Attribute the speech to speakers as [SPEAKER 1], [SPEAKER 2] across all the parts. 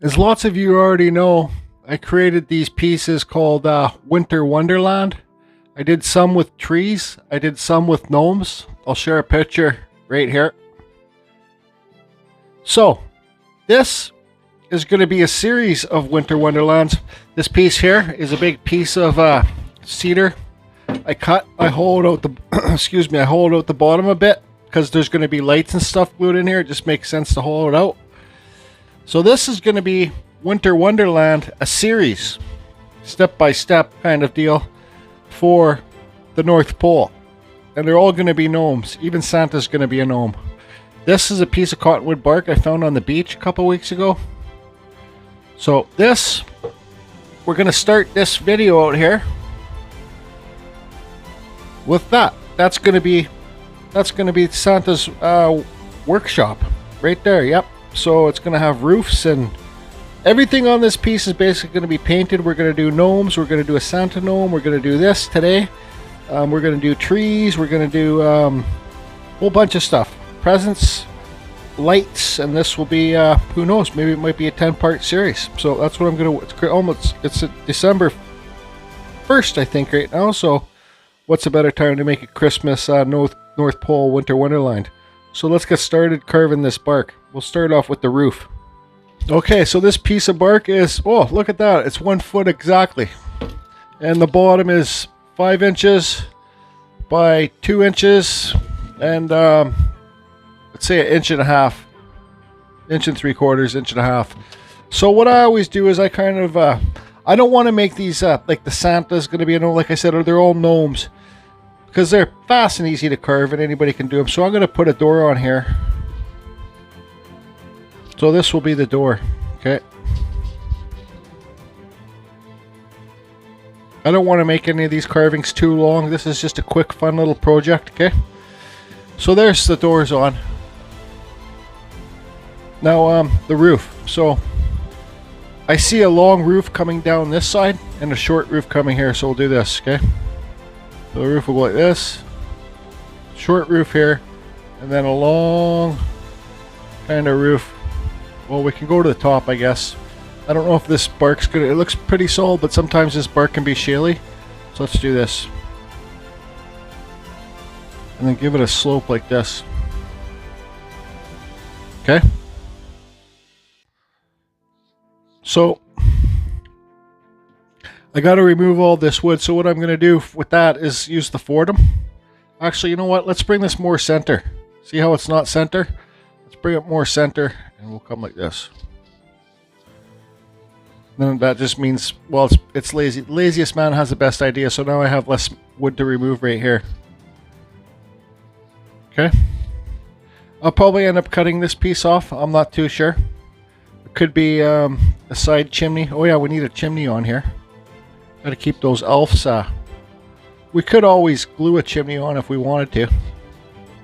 [SPEAKER 1] As lots of you already know, I created these pieces called Winter Wonderland. I did some with trees, I did some with gnomes. I'll share a picture right here. So, this is going to be a series of Winter Wonderlands. This piece here is a big piece of cedar. I hollowed out the, I hollowed out the bottom a bit because there's going to be lights and stuff glued in here. It just makes sense to hollow it out. So this is going to be Winter Wonderland, a series, step-by-step kind of deal for the North Pole. And they're all going to be gnomes. Even Santa's going to be a gnome. This is a piece of cottonwood bark I found on the beach a couple weeks ago. So this, we're going to start this video out here with that. That's going to be Santa's workshop right there. Yep. So it's going to have roofs and everything on this piece is basically going to be painted. We're going to do gnomes. We're going to do a Santa gnome. We're going to do this today. We're going to do trees. We're going to do a whole bunch of stuff. Presents, lights, and this will be, who knows, maybe it might be a 10-part series. So that's what I'm going to, it's December 1st, I think, right now. So what's a better time to make it Christmas, North Pole Winter Wonderland. So let's get started carving this bark. We'll start off with the roof. Okay, so this piece of bark is, oh, look at that. It's 1 foot exactly. And the bottom is 5 inches by 2 inches. And let's say 1.5 inches. 1.75 inches, 1.5 inches. So what I always do is I kind of, I don't want to make these, like the Santa's going to be a gnome, like I said, or they're all gnomes. Because they're fast and easy to carve and anybody can do them. So I'm going to put a door on here. So this will be the door. Okay. I don't want to make any of these carvings too long. This is just a quick fun little project. Okay. So there's the doors on. Now the roof. So I see a long roof coming down this side and a short roof coming here. So we'll do this. Okay. So the roof will go like this, short roof here, and then a long kind of roof. Well, we can go to the top, I guess. I don't know if this bark's good. It looks pretty solid, but sometimes this bark can be shaly. So let's do this. And then give it a slope like this. Okay. So I got to remove all this wood, so what I'm going to do with that is use the Foredom. Actually, you know what? Let's bring this more center. See how it's not center? Let's bring it more center, and we'll come like this. Then that just means, well, it's lazy. Laziest man has the best idea, so now I have less wood to remove right here. Okay. I'll probably end up cutting this piece off. I'm not too sure. It could be a side chimney. Oh yeah, we need a chimney on here. Got to keep those elves. We could always glue a chimney on if we wanted to.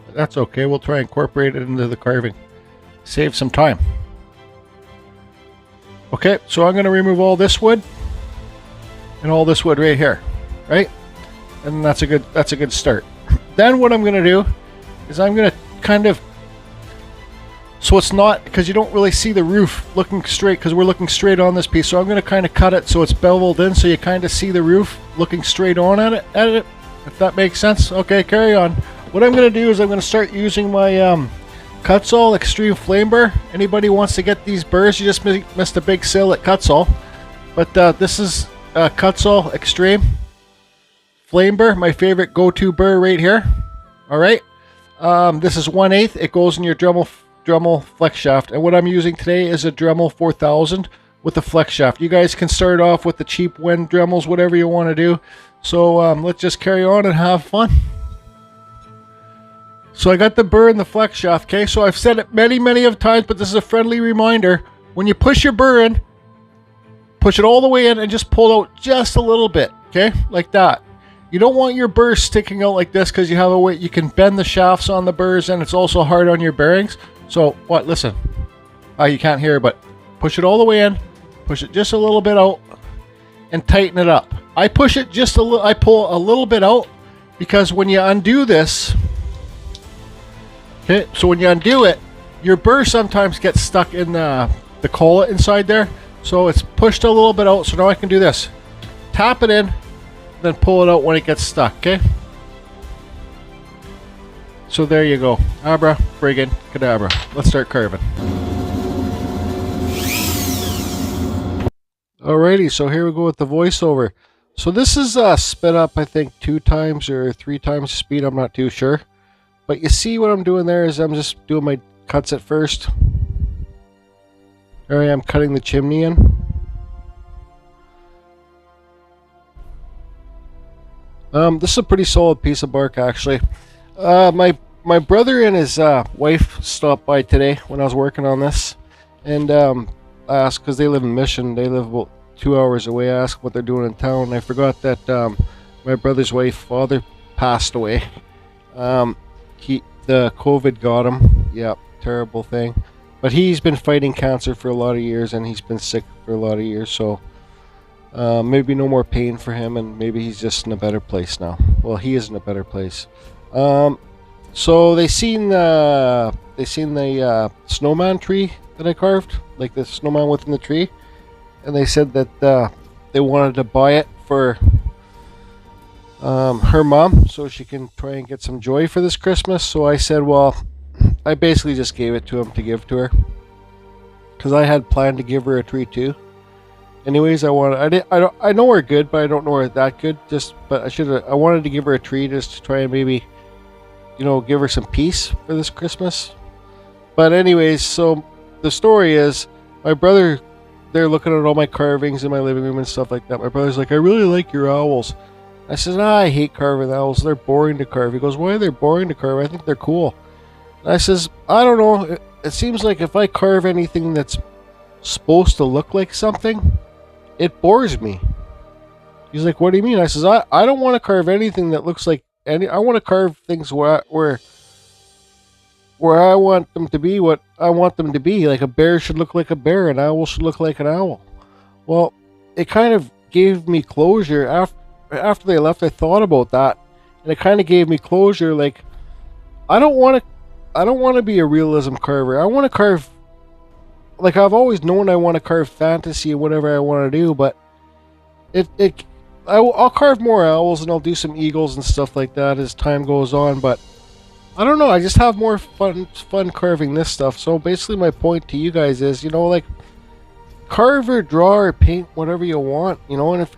[SPEAKER 1] But that's okay. We'll try and incorporate it into the carving. Save some time. Okay, so I'm going to remove all this wood and all this wood right here, right? And that's a good start. Then what I'm going to do is I'm going to kind of, so it's not, because you don't really see the roof looking straight, because we're looking straight on this piece. So I'm going to kind of cut it so it's beveled in, so you kind of see the roof looking straight on at it, if that makes sense. Okay, carry on. What I'm going to do is I'm going to start using my Kutzall Extreme Flame Burr. Anybody wants to get these burrs, you just missed a big sale at Kutzall. But this is Kutzall Extreme Flame Burr, my favorite go-to burr right here. All right. This is 1/8. It goes in your Dremel flex shaft, and what I'm using today is a Dremel 4000 with a flex shaft. You guys can start off with the cheap Wind Dremels, whatever you want to do. So let's just carry on and have fun. So I got the burr and the flex shaft. Okay, so I've said it many of times, but this is a friendly reminder. When you push your burr in, push it all the way in and just pull out just a little bit. Okay, like that. You don't want your burrs sticking out like this, because you have a way you can bend the shafts on the burrs, and it's also hard on your bearings. So what? Listen. You can't hear, but push it all the way in, push it just a little bit out, and tighten it up. I push it just a little. I pull a little bit out because when you undo this, okay. So when you undo it, your burr sometimes gets stuck in the the collet inside there. So it's pushed a little bit out. So now I can do this. Tap it in, then pull it out when it gets stuck, okay? So there you go. Abra, friggin' cadabra. Let's start carving. Alrighty, so here we go with the voiceover. So this is sped up, I think, 2 times or 3 times the speed. I'm not too sure. But you see what I'm doing there is I'm just doing my cuts at first. There I am cutting the chimney in. This is a pretty solid piece of bark, actually. My brother and his wife stopped by today when I was working on this, and I asked, because they live in Mission, they live about 2 hours away. I asked what they're doing in town, and I forgot that my brother's wife's father passed away. The COVID got him. Yeah, terrible thing. But he's been fighting cancer for a lot of years, and he's been sick for a lot of years, so maybe no more pain for him, and maybe he's just in a better place now. Well, he is in a better place. So they seen the snowman tree that I carved, like the snowman within the tree, and they said that they wanted to buy it for her mom so she can try and get some joy for this Christmas. So I said, well, I basically just gave it to him to give to her, because I had planned to give her a tree too. Anyways, I know her good, but I don't know her that good. I wanted to give her a tree just to try and maybe, give her some peace for this Christmas. But anyways, so the story is, my brother, they're looking at all my carvings in my living room and stuff like that. My brother's like, I really like your owls. I said, I hate carving owls. They're boring to carve. He goes, why are they boring to carve? I think they're cool. And I says, I don't know. It seems like if I carve anything that's supposed to look like something, it bores me. He's like, what do you mean? I says, I don't want to carve anything that looks like any. I want to carve things where I want them to be what I want them to be. Like a bear should look like a bear, an owl should look like an owl. Well, it kind of gave me closure. After they left, I thought about that, and it kind of gave me closure. Like, I don't want to be a realism carver. I want to carve, like, I've always known I want to carve fantasy and whatever I want to do, but I'll carve more owls and I'll do some eagles and stuff like that as time goes on, but I don't know, I just have more fun carving this stuff. So basically my point to you guys is, like, carve or draw or paint whatever you want, and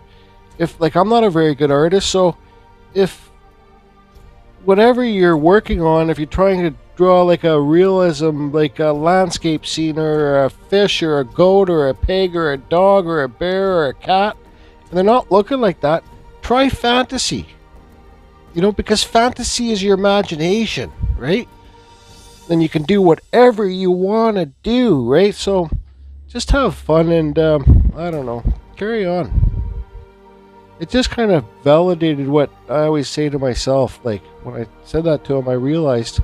[SPEAKER 1] if like, I'm not a very good artist, so if whatever you're working on, if you're trying to draw like a realism, like a landscape scene, or a fish or a goat or a pig or a dog or a bear or a cat, and they're not looking like that, try fantasy. Because fantasy is your imagination, right? Then you can do whatever you want to do, right? So just have fun and I don't know, carry on. It just kind of validated what I always say to myself. Like, when I said that to him, I realized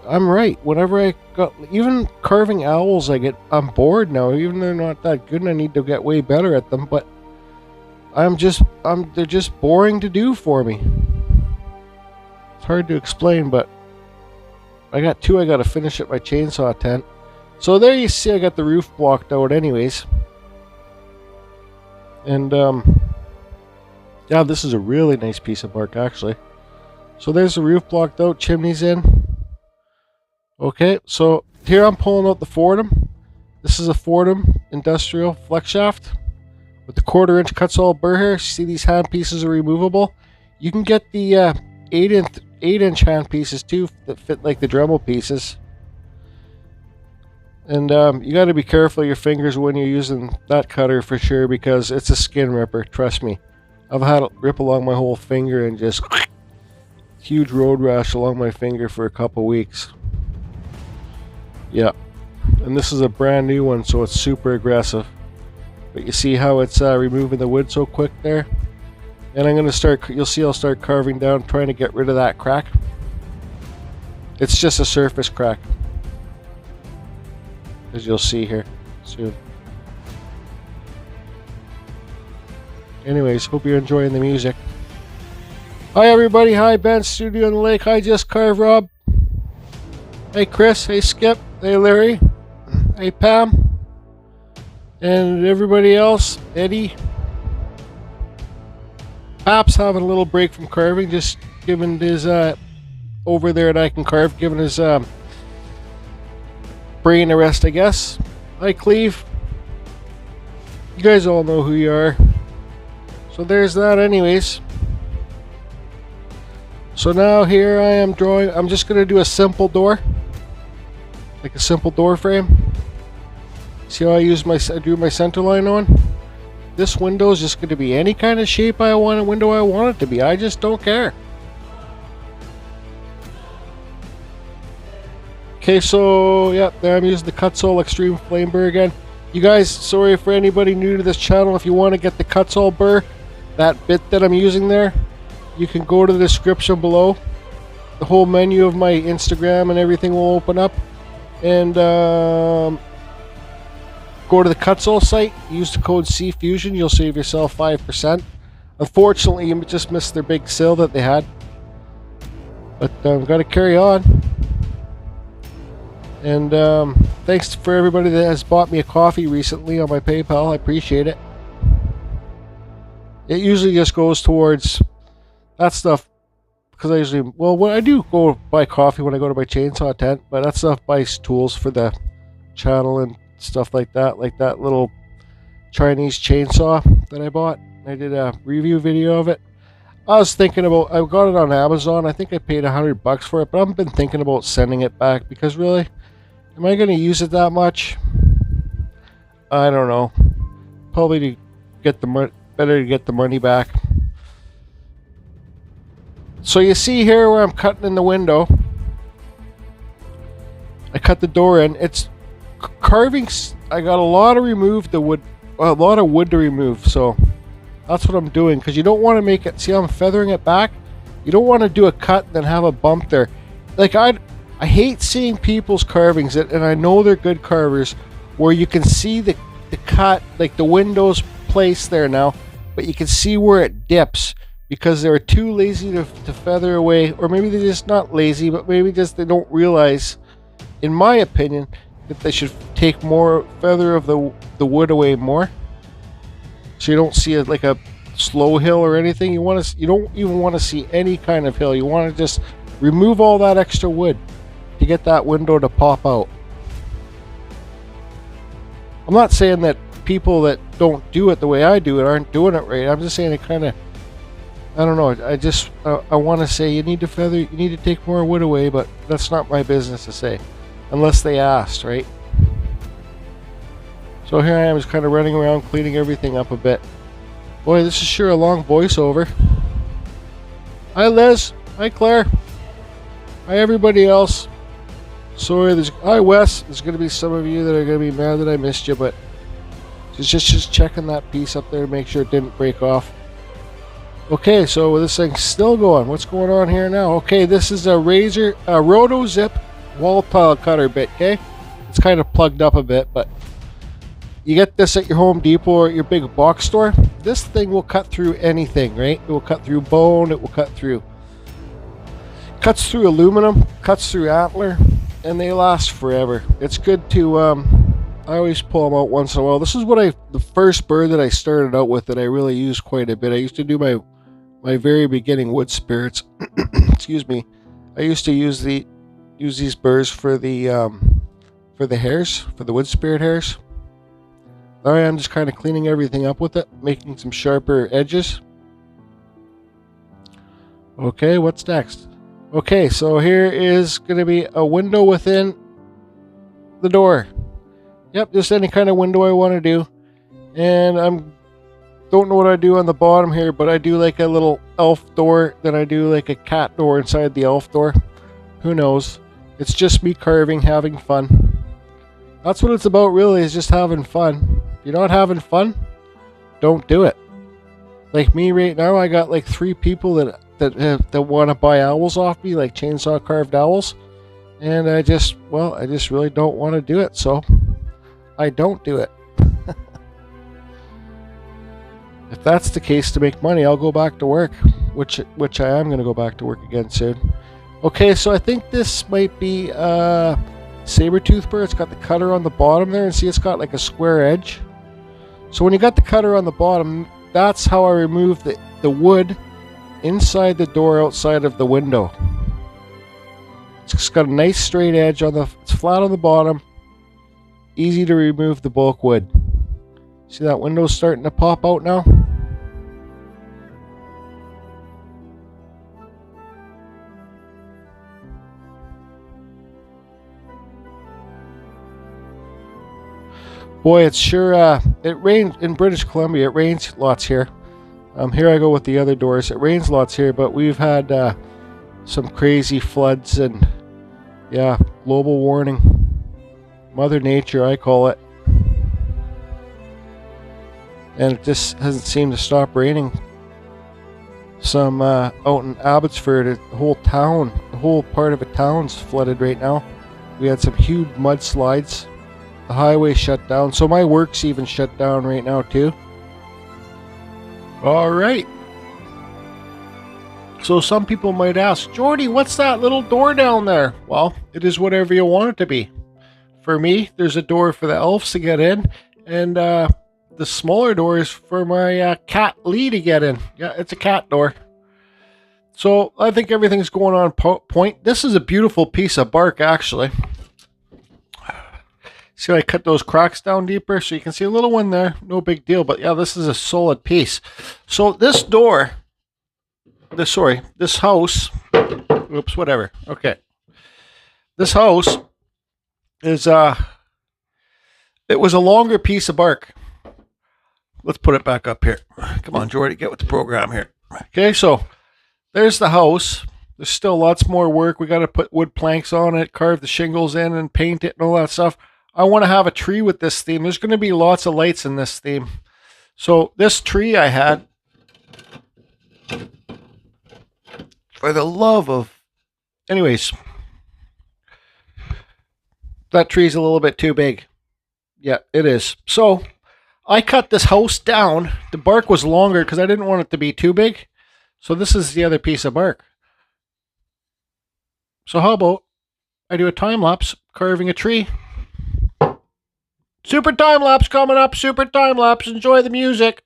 [SPEAKER 1] I'm right. Whenever I got, even carving owls, I'm bored now. Even though they're not that good and I need to get way better at them, but they're just boring to do for me. It's hard to explain, but I got 2 I got to finish at my chainsaw tent. So there you see I got the roof blocked out anyways. And yeah, this is a really nice piece of bark actually. So there's the roof blocked out, chimney's in. Okay, so here I'm pulling out the Foredom. This is a Foredom industrial flex shaft with the 1/4 inch cuts all burr here. See, these hand pieces are removable. You can get the 8-inch hand pieces too that fit like the Dremel pieces. And you got to be careful of your fingers when you're using that cutter for sure, because it's a skin ripper, trust me. I've had it rip along my whole finger and just huge road rash along my finger for a couple weeks. Yeah, and this is a brand new one, so it's super aggressive. But you see how it's removing the wood so quick there? And I'm going to start, you'll see I'll start carving down, trying to get rid of that crack. It's just a surface crack, as you'll see here soon. Anyways, hope you're enjoying the music. Hi everybody, hi Ben, Studio on the Lake, hi Just Carve Rob. Hey Chris, hey Skip, hey Larry, hey Pam. And everybody else, Eddie, Lapse having a little break from carving, just giving his over there that I can carve, giving his brain a rest, I guess. Hi, Cleve. You guys all know who you are. So there's that anyways. So now here I am drawing. I'm just going to do a simple door. Like a simple door frame. See how I do my center line on? This window is just going to be any kind of shape I want it to be. I just don't care. Okay, so yeah, there I'm using the Kutzall Extreme Flame Burr again. You guys, sorry for anybody new to this channel. If you want to get the Kutzall Burr, that bit that I'm using there, you can go to the description below. The whole menu of my Instagram and everything will open up. And go to the Kutzall site, use the code CFusion, you'll save yourself 5%. Unfortunately, you just missed their big sale that they had. But I've got to carry on. And thanks for everybody that has bought me a coffee recently on my PayPal. I appreciate it. It usually just goes towards that stuff, because I usually, well, when I do go buy coffee when I go to my chainsaw tent, but that stuff buys tools for the channel and stuff like that little Chinese chainsaw that I bought. I did a review video of it. I was thinking about, I got it on Amazon. I think I paid $100 for it, but I've been thinking about sending it back, because really, am I going to use it that much? I don't know. Probably to get the better to get the money back. So you see here where I'm cutting in the window. I cut the door in. It's carving. I got a lot of wood to remove. So that's what I'm doing, because you don't want to make it. See how I'm feathering it back? You don't want to do a cut and then have a bump there. Like I hate seeing people's carvings, and I know they're good carvers, where you can see the cut, like the window's placed there now, but you can see where it dips, because they're too lazy to feather away, or maybe they're just not lazy, but maybe just they don't realize, in my opinion, that they should take more feather of the wood away more, so you don't see it like a slow hill or anything. You don't even want to see any kind of hill. You want to just remove all that extra wood to get that window to pop out. I'm not saying that people that don't do it the way I do it aren't doing it right. I'm just saying it kind of, I don't know. I want to say you need to feather, you need to take more wood away, but that's not my business to say, unless they asked, right? So here I am, just kind of running around cleaning everything up a bit. Boy, this is sure a long voiceover. Hi Liz, hi Claire, hi everybody else. Sorry, hi Wes. There's going to be some of you that are going to be mad that I missed you, but just checking that piece up there to make sure it didn't break off. Okay, so this thing's still going. What's going on here now? Okay, this is a Roto Zip wall tile cutter bit. Okay, it's kind of plugged up a bit, but you get this at your Home Depot or your big box store. This thing will cut through anything, right? It will cut through bone. It will cuts through aluminum, cuts through antler, and they last forever. It's good to I always pull them out once in a while. This is what the first burr that I started out with that I really used quite a bit. I used to do my very beginning wood spirits. Excuse me. I used to use these burrs for the hairs, for the wood spirit hairs. Now I am just kind of cleaning everything up with it, making some sharper edges. Okay, what's next? Okay, so here is going to be a window within the door. Yep, just any kind of window I want to do. And don't know what I do on the bottom here, but I do like a little elf door, then I do like a cat door inside the elf door. Who knows? It's just me carving, having fun. That's what it's about really, is just having fun. If you're not having fun, don't do it. Like me right now, I got like 3 people that want to buy owls off me, like chainsaw carved owls. And I just really don't want to do it, so I don't do it. If that's the case, to make money, I'll go back to work, which I am going to go back to work again soon. Okay, so I think this might be saber tooth burr. It's got the cutter on the bottom there, and see it's got like a square edge. So when you got the cutter on the bottom, that's how I remove the wood inside the door outside of the window. It's got a nice straight edge on it's flat on the bottom. Easy to remove the bulk wood. See that window's starting to pop out now? Boy, it's sure, it rains in British Columbia. It rains lots here. Here I go with the other doors. It rains lots here, but we've had some crazy floods and, yeah, global warming. Mother Nature, I call it. And it just hasn't seemed to stop raining. Some out in Abbotsford, the whole town, the whole part of a town's flooded right now. We had some huge mudslides. The highway shut down, so my work's even shut down right now too. All right. So some people might ask, Jordy, what's that little door down there? Well, it is whatever you want it to be. For me, there's a door for the elves to get in, and the smaller door is for my cat Lee to get in. Yeah, it's a cat door. So I think everything's going on point. This is a beautiful piece of bark, actually. See how I cut those cracks down deeper? So you can see a little one there. No big deal. But yeah, this is a solid piece. So this door, this house, oops, whatever. Okay. This house is, it was a longer piece of bark. Let's put it back up here. Come on, Jordy, get with the program here. Okay, so there's the house. There's still lots more work. We got to put wood planks on it, carve the shingles in and paint it and all that stuff. I want to have a tree with this theme. There's going to be lots of lights in this theme. So this tree I had, for the love of... Anyways, that tree's a little bit too big. Yeah, it is. So I cut this house down. The bark was longer because I didn't want it to be too big. So this is the other piece of bark. So how about I do a time lapse carving a tree? Super time lapse coming up. Super time lapse. Enjoy the music.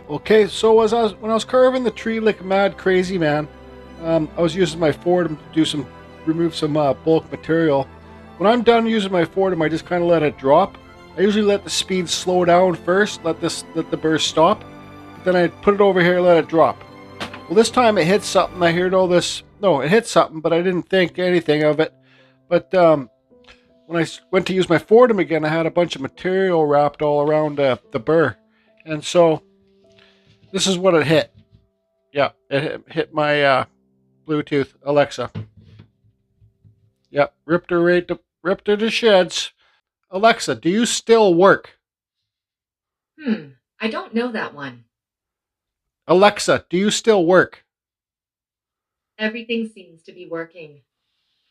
[SPEAKER 1] Okay, so when I was carving the tree like a mad crazy man, I was using my Foredom to remove some bulk material. When I'm done using my Foredom, I just kind of let it drop. I usually let the speed slow down first, let the burst stop. Then I put it over here, let it drop. Well, this time it hit something. I heard all this. No, it hit something, but I didn't think anything of it. But when I went to use my Foredom again, I had a bunch of material wrapped all around the burr, and so. This is what it hit. Yeah, it hit my Bluetooth Alexa. Yep, ripped her to shreds. Alexa, do you still work?
[SPEAKER 2] I don't know that one.
[SPEAKER 1] Alexa, do you still work?
[SPEAKER 2] Everything seems to be working.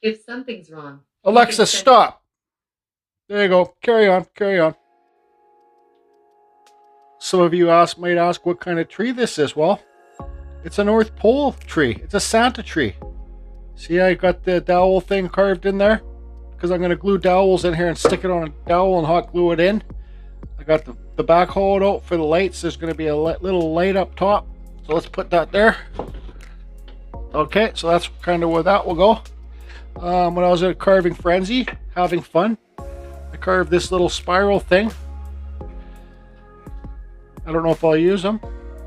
[SPEAKER 2] If something's wrong...
[SPEAKER 1] Alexa, stop! There you go. Carry on, carry on. Some of you might ask what kind of tree this is. Well, it's a North Pole tree. It's a Santa tree. See, I got the dowel thing carved in there because I'm going to glue dowels in here and stick it on a dowel and hot glue it in. I got the back hollowed out for the lights. There's going to be a little light up top. So let's put that there. Okay, so that's kind of where that will go. When I was at Carving Frenzy, having fun, I carved this little spiral thing. I don't know if I'll use them.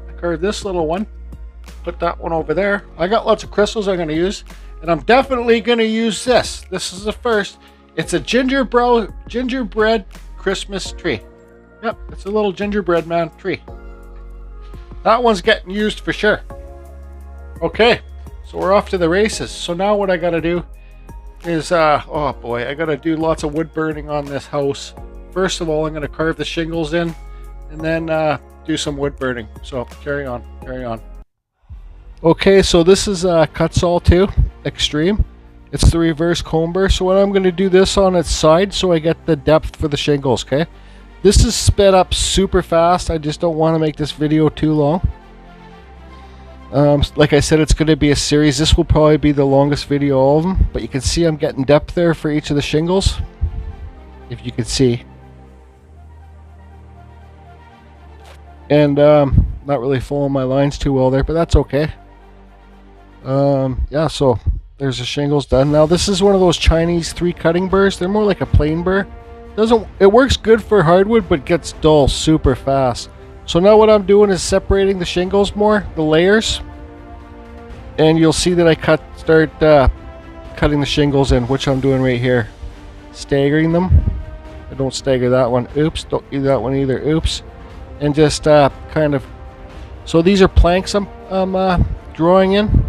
[SPEAKER 1] I carved this little one. Put that one over there. I got lots of crystals I'm going to use. And I'm definitely going to use this. This is the first. It's a gingerbread Christmas tree. Yep, it's a little gingerbread man tree. That one's getting used for sure. Okay, so we're off to the races. So now what I got to do is, oh boy, I got to do lots of wood burning on this house. First of all, I'm going to carve the shingles in and then do some wood burning. So carry on. Okay, so this is Cutsall 2 Extreme. It's the reverse comb burr. So what I'm going to do this on its side so I get the depth for the shingles, okay? This is sped up super fast. I just don't want to make this video too long. Like I said, it's going to be a series. This will probably be the longest video of them, but you can see I'm getting depth there for each of the shingles. If you can see. And not really following my lines too well there, but that's okay. Yeah, so there's the shingles done. Now this is one of those Chinese 3 cutting burrs. They're more like a plain burr. It works good for hardwood, but gets dull super fast. So now what I'm doing is separating the shingles more, the layers, and you'll see that I start cutting the shingles in, which I'm doing right here, staggering them. I don't stagger that one. Oops, don't do that one either. Oops, and just kind of. So these are planks I'm drawing in.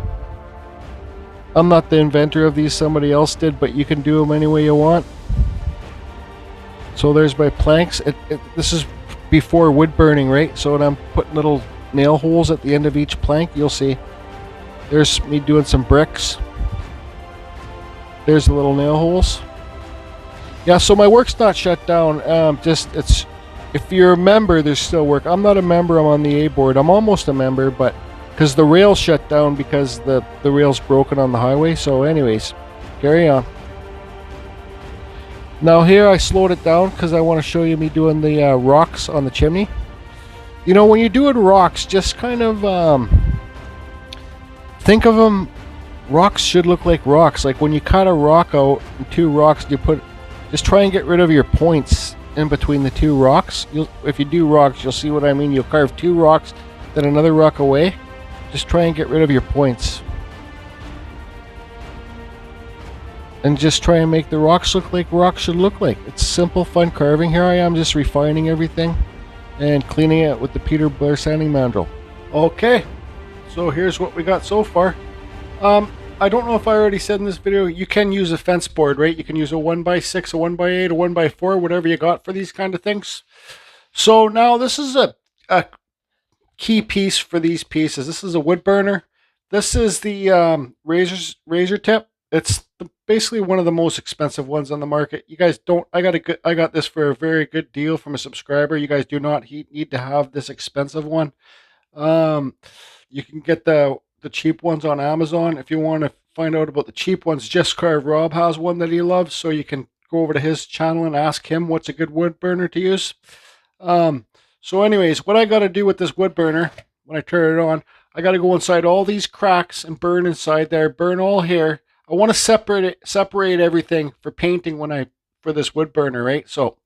[SPEAKER 1] I'm not the inventor of these, somebody else did, but you can do them any way you want. So there's my planks. This is before wood burning, right? So when I'm putting little nail holes at the end of each plank, you'll see. There's me doing some bricks. There's the little nail holes. Yeah, so my work's not shut down. It's if you're a member, there's still work. I'm not a member. I'm on the A board. I'm almost a member, but because the rail shut down because the rail's broken on the highway. So anyways, carry on. Now here I slowed it down because I want to show you me doing the rocks on the chimney. You know, when you're doing rocks, just kind of think of them. Rocks should look like rocks. Like when you cut a rock out in 2 rocks, just try and get rid of your points in between the 2 rocks. If you do rocks, you'll see what I mean. You'll carve 2 rocks, then another rock away. Just try and get rid of your points. And just try and make the rocks look like rocks should look like. It's simple, fun carving. Here I am just refining everything and cleaning it with the Peter Blair sanding mandrel. Okay, so here's what we got so far. I don't know if I already said in this video, you can use a fence board, right? You can use a 1x6, a 1x8, a 1x4, whatever you got for these kind of things. So now this is a key piece for these pieces. This is a wood burner. This is the razor tip. It's basically one of the most expensive ones on the market. You guys don't. I got this for a very good deal from a subscriber. You guys do not need to have this expensive one. You can get the cheap ones on Amazon. If you want to find out about the cheap ones, Just Carve Rob has one that he loves, so you can go over to his channel and ask him what's a good wood burner to use. So anyways, what I got to do with this wood burner when I turn it on, I got to go inside all these cracks and burn inside there, burn all here. I want to separate everything for painting for this wood burner, right? So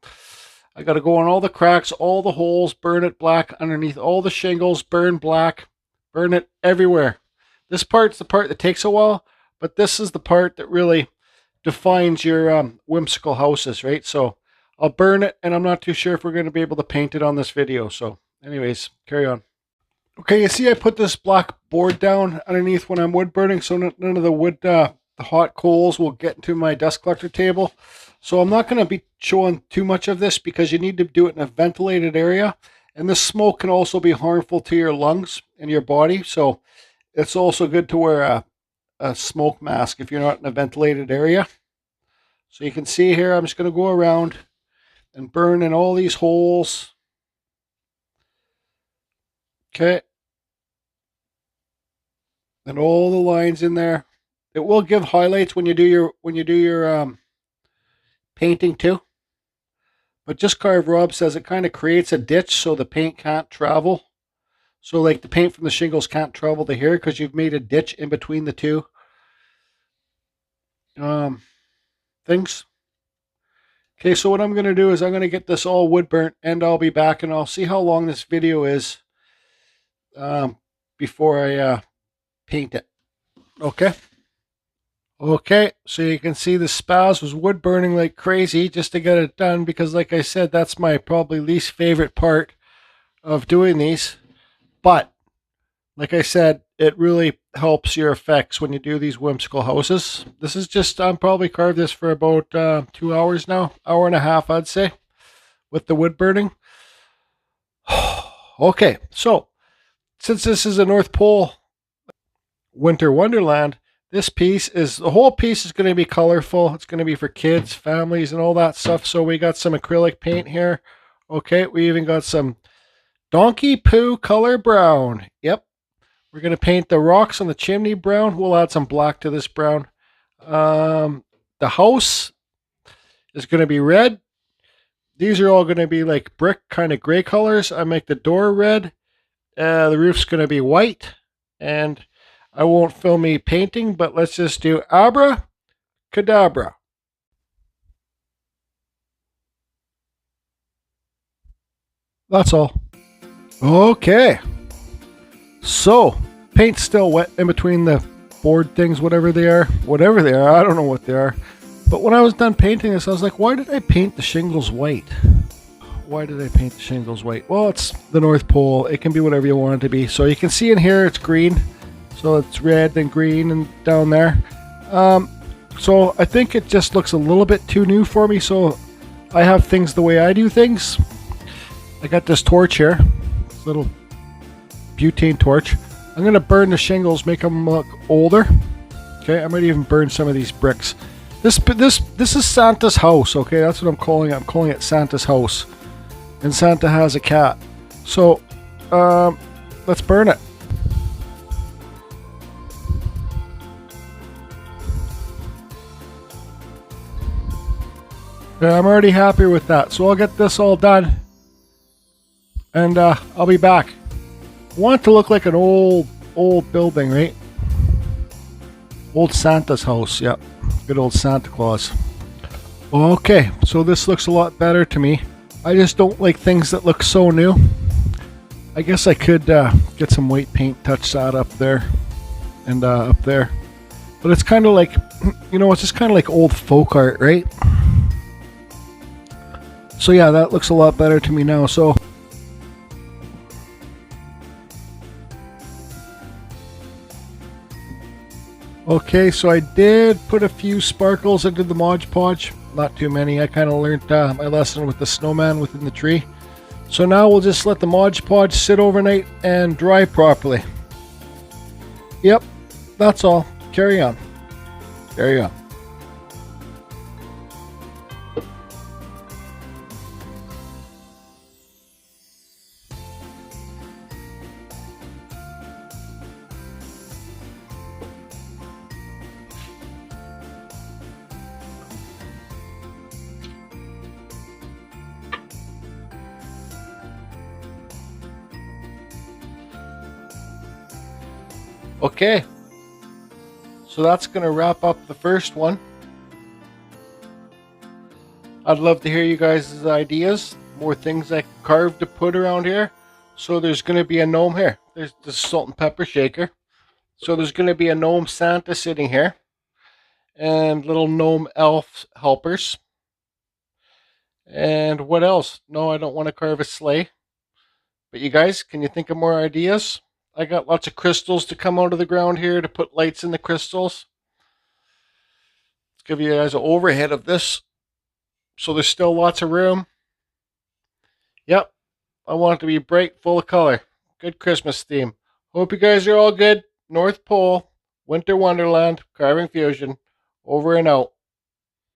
[SPEAKER 1] I got to go on all the cracks, all the holes, burn it black underneath all the shingles, burn black, burn it everywhere. This part's the part that takes a while, but this is the part that really defines your whimsical houses, right? So I'll burn it, and I'm not too sure if we're going to be able to paint it on this video. So anyways, carry on. Okay, you see I put this black board down underneath when I'm wood burning, so none of the wood, the hot coals will get into my dust collector table. So I'm not going to be showing too much of this because you need to do it in a ventilated area. And this smoke can also be harmful to your lungs and your body. So it's also good to wear a smoke mask if you're not in a ventilated area. So you can see here, I'm just going to go around and burn in all these holes. Okay. And all the lines in there. It will give highlights when you do your painting too. But Just Carve Rob says it kind of creates a ditch so the paint can't travel. So like the paint from the shingles can't travel to here because you've made a ditch in between the 2 things. Okay, so what I'm going to do is I'm going to get this all wood burnt, and I'll be back and I'll see how long this video is before I paint it. Okay. Okay, so you can see the spaz was wood burning like crazy just to get it done, because like I said, that's my probably least favorite part of doing these. But like I said, it really helps your effects when you do these whimsical houses. This is just, I'm probably carved this for about 2 hours now, hour and a half, I'd say, with the wood burning. Okay, so since this is a North Pole winter wonderland, this piece is, the whole piece is going to be colorful. It's going to be for kids, families, and all that stuff. So we got some acrylic paint here. Okay, we even got some donkey poo color brown. Yep. We're going to paint the rocks on the chimney brown. We'll add some black to this brown. The house is going to be red. These are all going to be like brick kind of gray colors. I make the door red. The roof's going to be white. And I won't film me painting, but let's just do abra cadabra. That's all. Okay. So, paint's still wet in between the board things, whatever they are. Whatever they are, I don't know what they are. But when I was done painting this, I was like, why did I paint the shingles white? Why did I paint the shingles white? Well, it's the North Pole. It can be whatever you want it to be. So you can see in here, it's green. So it's red and green and down there. So I think it just looks a little bit too new for me. So I have things the way I do things. I got this torch here. This little butane torch. I'm going to burn the shingles, make them look older. Okay, I might even burn some of these bricks. This is Santa's house, okay? That's what I'm calling it. I'm calling it Santa's house. And Santa has a cat. So, let's burn it. Yeah, I'm already happy with that. So I'll get this all done. And I'll be back. I want it to look like an old building, right? Old Santa's house, yep. Good old Santa Claus. Okay, so this looks a lot better to me. I just don't like things that look so new. I guess I could get some white paint, touch that up there and up there. But it's kind of like, you know, it's just kind of like old folk art, right? So yeah, that looks a lot better to me now. So okay, so I did put a few sparkles into the Mod Podge. Not too many. I kind of learned my lesson with the snowman within the tree. So now we'll just let the Mod Podge sit overnight and dry properly. Yep, that's all. Carry on. Carry on. Okay, so that's going to wrap up the first one. I'd love to hear you guys' ideas, more things I can carve to put around here. So there's going to be a gnome here. There's the salt and pepper shaker. So there's going to be a gnome Santa sitting here. And little gnome elf helpers. And what else? No, I don't want to carve a sleigh. But you guys, can you think of more ideas? I got lots of crystals to come out of the ground here to put lights in the crystals. Let's give you guys an overhead of this. So there's still lots of room. Yep. I want it to be bright, full of color. Good Christmas theme. Hope you guys are all good. North Pole, Winter Wonderland, Carving Fusion. Over and out.